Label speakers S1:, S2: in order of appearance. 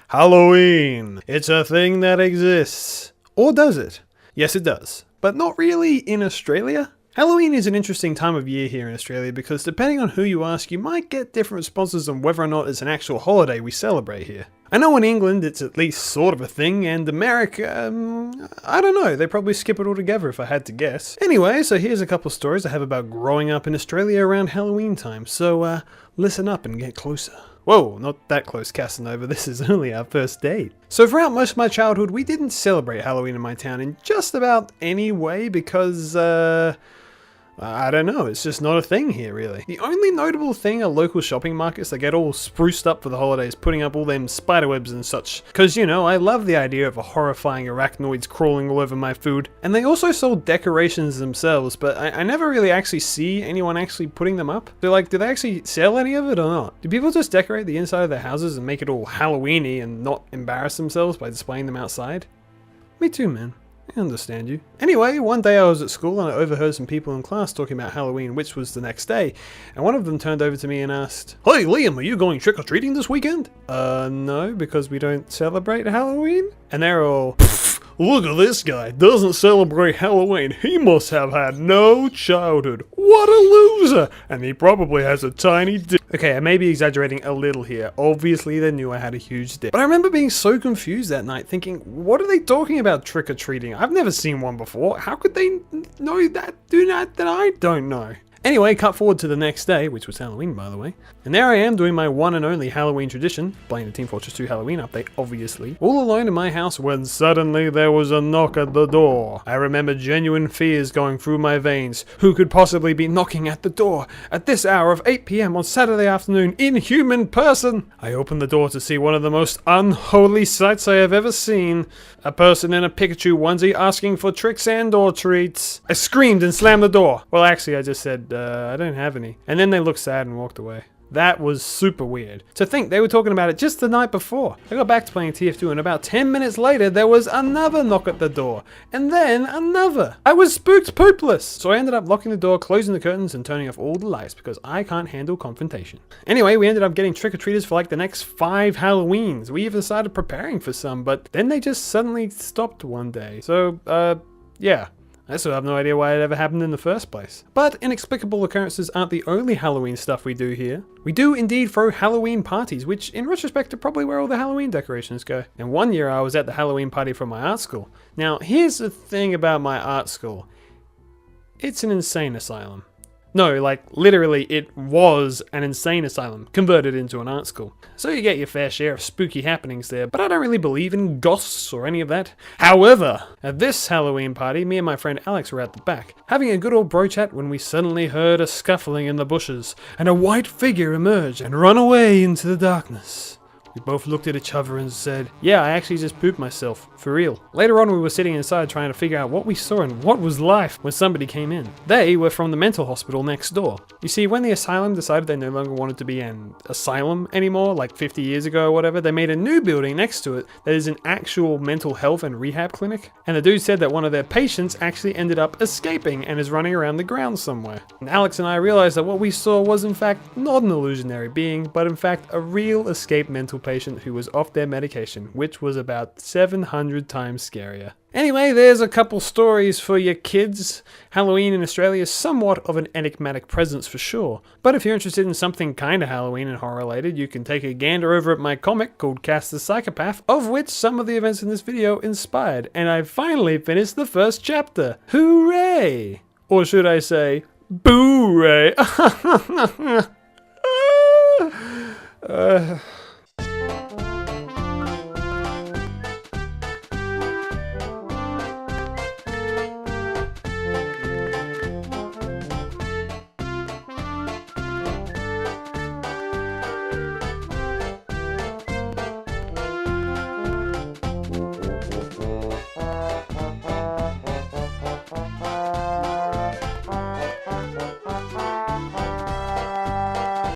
S1: Halloween. It's a thing that exists. Or does it? Yes, it does. But not really in Australia. Halloween is an interesting time of year here in Australia because depending on who you ask, you might get different responses on whether or not it's an actual holiday we celebrate here. I know in England it's at least sort of a thing, and America, I don't know, they probably skip it altogether if I had to guess. Anyway, so here's a couple stories I have about growing up in Australia around Halloween time, so listen up and get closer. Whoa, not that close, Casanova, this is only our first date. So throughout most of my childhood, we didn't celebrate Halloween in my town in just about any way because, I don't know, it's just not a thing here really. The only notable thing are local shopping markets that get all spruced up for the holidays, putting up all them spiderwebs and such. Cause you know, I love the idea of a horrifying arachnoids crawling all over my food. And they also sold decorations themselves, but I never really actually see anyone actually putting them up. Do they actually sell any of it or not? Do people just decorate the inside of their houses and make it all Halloween-y and not embarrass themselves by displaying them outside? Me too, man. I understand you. Anyway, one day I was at school and I overheard some people in class talking about Halloween, which was the next day, and one of them turned over to me and asked, "Hey Liam, are you going trick-or-treating this weekend?" No, because we don't celebrate Halloween? And they're all, "Look at this guy, doesn't celebrate Halloween. He must have had no childhood. What a loser! And he probably has a tiny dick." Okay, I may be exaggerating a little here. Obviously, they knew I had a huge dick. But I remember being so confused that night, thinking, what are they talking about trick-or-treating? I've never seen one before. How could they know that, that I don't know? Anyway, cut forward to the next day, which was Halloween by the way, and there I am doing my one and only Halloween tradition, playing the Team Fortress 2 Halloween update, obviously, all alone in my house when suddenly there was a knock at the door. I remember genuine fears going through my veins. Who could possibly be knocking at the door at this hour of 8 PM on Saturday afternoon in human person? I opened the door to see one of the most unholy sights I have ever seen. A person in a Pikachu onesie asking for tricks and or treats. I screamed and slammed the door. Well, actually, I just said, I don't have any. And then they looked sad and walked away. That was super weird. To think they were talking about it just the night before. I got back to playing TF2 and about 10 minutes later there was another knock at the door. And then another. I was spooked poopless. So I ended up locking the door, closing the curtains and turning off all the lights because I can't handle confrontation. Anyway, we ended up getting trick-or-treaters for like the next 5 Halloweens. We even started preparing for some, but then they just suddenly stopped one day. So, yeah. I still have no idea why it ever happened in the first place. But inexplicable occurrences aren't the only Halloween stuff we do here. We do indeed throw Halloween parties, which in retrospect are probably where all the Halloween decorations go. And one year I was at the Halloween party for my art school. Now here's the thing about my art school. It's an insane asylum. No, like literally it was an insane asylum, converted into an art school. So you get your fair share of spooky happenings there, but I don't really believe in ghosts or any of that. However, at this Halloween party, me and my friend Alex were at the back, having a good old bro chat when we suddenly heard a scuffling in the bushes, and a white figure emerge and run away into the darkness. We both looked at each other and said, yeah, I actually just pooped myself, for real. Later on we were sitting inside trying to figure out what we saw and what was life when somebody came in. They were from the mental hospital next door. You see, when the asylum decided they no longer wanted to be an asylum anymore, like 50 years ago or whatever, they made a new building next to it that is an actual mental health and rehab clinic. And the dude said that one of their patients actually ended up escaping and is running around the grounds somewhere. And Alex and I realized that what we saw was in fact not an illusionary being, but in fact a real escaped mental patient who was off their medication, which was about 700 times scarier. Anyway, there's a couple stories for your kids. Halloween in Australia is somewhat of an enigmatic presence for sure, but if you're interested in something kinda Halloween and horror related, you can take a gander over at my comic called Cass the Psychopath, of which some of the events in this video inspired, and I finally finished the first chapter. Hooray! Or should I say, boo-ray!